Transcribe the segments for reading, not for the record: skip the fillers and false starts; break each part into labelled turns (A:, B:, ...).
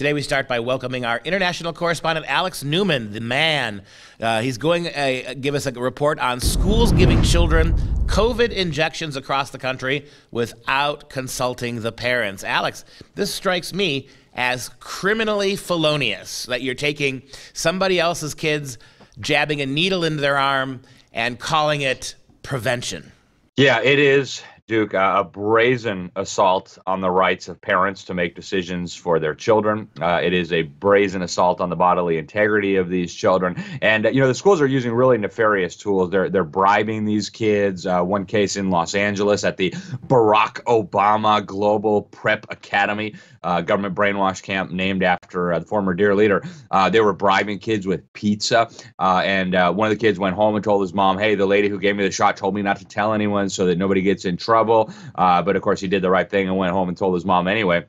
A: Today we start by welcoming our international correspondent, Alex Newman, the man. He's going to give us a report on schools giving children COVID injections across the country without consulting the parents. Alex, this strikes me as criminally felonious, that you're taking somebody else's kids, jabbing a needle into their arm, and calling it prevention.
B: Yeah, it is, Duke, a brazen assault on the rights of parents to make decisions for their children. It is a brazen assault on the bodily integrity of these children. And, the schools are using really nefarious tools. They're bribing these kids. One case in Los Angeles at the Barack Obama Global Prep Academy, government brainwash camp named after the former dear leader. They were bribing kids with pizza. And one of the kids went home and told his mom, hey, the lady who gave me the shot told me not to tell anyone so that nobody gets in trouble. But of course, he did the right thing and went home and told his mom anyway.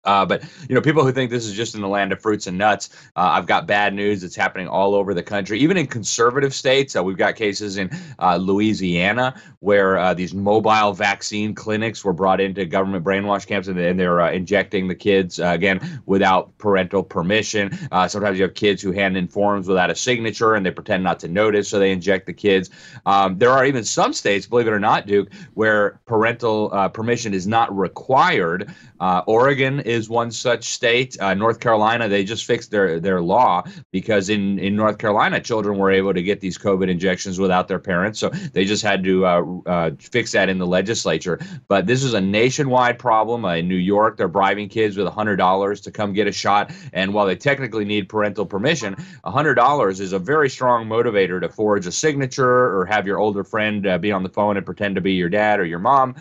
B: But people who think this is just in the land of fruits and nuts, I've got bad news. It's happening all over the country, even in conservative states. We've got cases in Louisiana where these mobile vaccine clinics were brought into government brainwash camps, and they're injecting the kids, again, without parental permission. Sometimes you have kids who hand in forms without a signature, and they pretend not to notice, so they inject the kids. There are even some states, believe it or not, Duke, where parental permission is not required. Oregon is one such state. North Carolina, they just fixed their law because in North Carolina, children were able to get these COVID injections without their parents. So they just had to fix that in the legislature. But this is a nationwide problem. In New York, they're bribing kids with $100 to come get a shot. And while they technically need parental permission, $100 is a very strong motivator to forge a signature or have your older friend be on the phone and pretend to be your dad or your mom.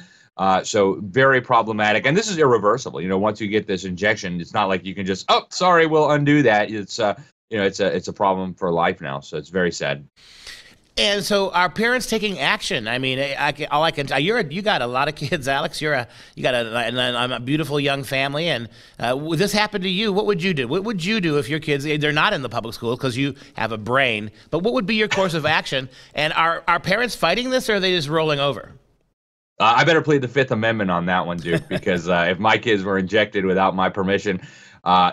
B: So very problematic. And this is irreversible. Once you get this injection, it's not like you can just, oh, sorry, we'll undo that. It's a problem for life now. So it's very sad.
A: And so are parents taking action? I mean, all I can tell you got a lot of kids, Alex. You got a beautiful young family, and this happened to you. What would you do? What would you do if your kids, they're not in the public school because you have a brain, but what would be your course of action? And are parents fighting this, or are they just rolling over?
B: I better plead the Fifth Amendment on that one, Duke, because if my kids were injected without my permission,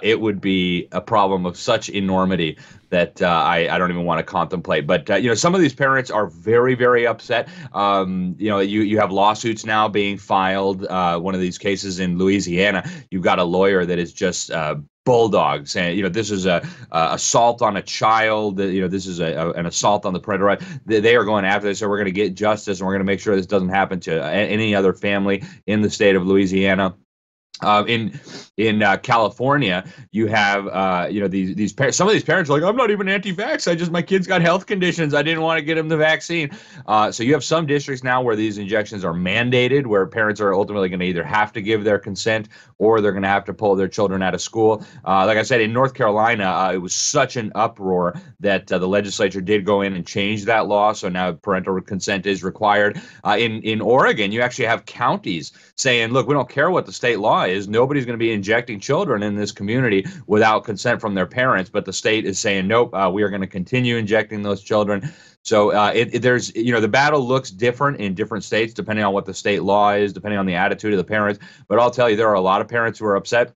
B: it would be a problem of such enormity that I don't even want to contemplate. But, some of these parents are very, very upset. You have lawsuits now being filed. One of these cases in Louisiana, you've got a lawyer that is just bulldog saying, this is a assault on a child. This is an assault on the parental right. They are going after this, so we're going to get justice, and we're going to make sure this doesn't happen to any other family in the state of Louisiana. In California, you have some of these parents are like, I'm not even anti-vax. My kids got health conditions. I didn't want to get them the vaccine. So you have some districts now where these injections are mandated, where parents are ultimately going to either have to give their consent or they're going to have to pull their children out of school. Like I said, in North Carolina, it was such an uproar that the legislature did go in and change that law. So now parental consent is required. In Oregon, you actually have counties saying, look, we don't care what the state law is. Nobody's going to be injecting children in this community without consent from their parents. But the state is saying, nope, we are going to continue injecting those children. So there's, the battle looks different in different states, depending on what the state law is, depending on the attitude of the parents. But I'll tell you, there are a lot of parents who are upset.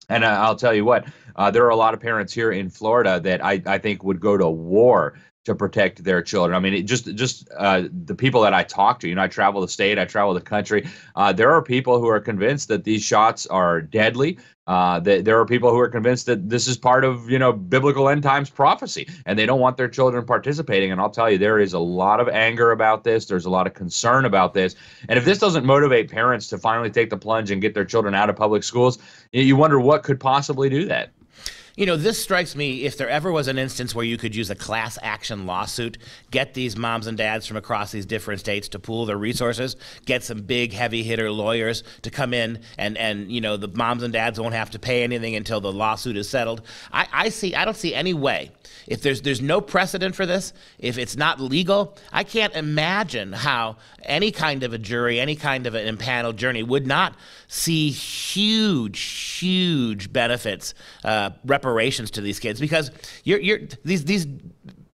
B: And I'll tell you what, there are a lot of parents here in Florida that I think would go to war to protect their children. I mean, the people that I talk to, I travel the state, I travel the country. There are people who are convinced that these shots are deadly. There are people who are convinced that this is part of, biblical end times prophecy, and they don't want their children participating. And I'll tell you, there is a lot of anger about this. There's a lot of concern about this. And if this doesn't motivate parents to finally take the plunge and get their children out of public schools, you wonder what could possibly do that.
A: This strikes me, if there ever was an instance where you could use a class action lawsuit, get these moms and dads from across these different states to pool their resources, get some big heavy hitter lawyers to come in and the moms and dads won't have to pay anything until the lawsuit is settled. I don't see any way. If there's no precedent for this, if it's not legal, I can't imagine how any kind of a jury, any kind of an impaneled jury would not see huge benefits, reparations to these kids, because these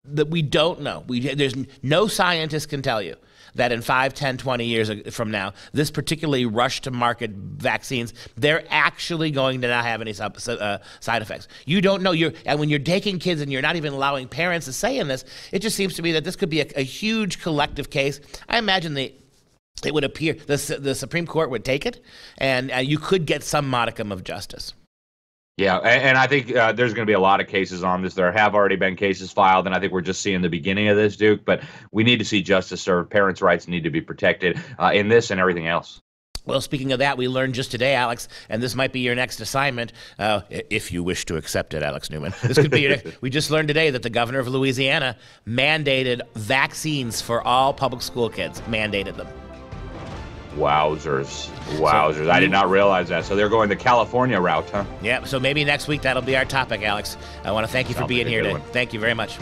A: that we don't know. There's no scientist can tell you that in 5, 10, 20 years from now, this particularly rush to market vaccines, they're actually going to not have any side effects. You don't know. And when you're taking kids and you're not even allowing parents to say in this, it just seems to me that this could be a huge collective case. I imagine it would appear the Supreme Court would take it, and you could get some modicum of justice.
B: Yeah, and I think there's going to be a lot of cases on this. There have already been cases filed, and I think we're just seeing the beginning of this, Duke. But we need to see justice served. Parents' rights need to be protected in this and everything else.
A: Well, speaking of that, we learned just today, Alex, and this might be your next assignment, if you wish to accept it, Alex Newman. This could be we just learned today that the governor of Louisiana mandated vaccines for all public school kids, mandated them.
B: Wowzers. So, I did not realize that. So they're going the California route, huh?
A: Yeah, so maybe next week that'll be our topic, Alex. I want to thank you for being here today. Thank you very much.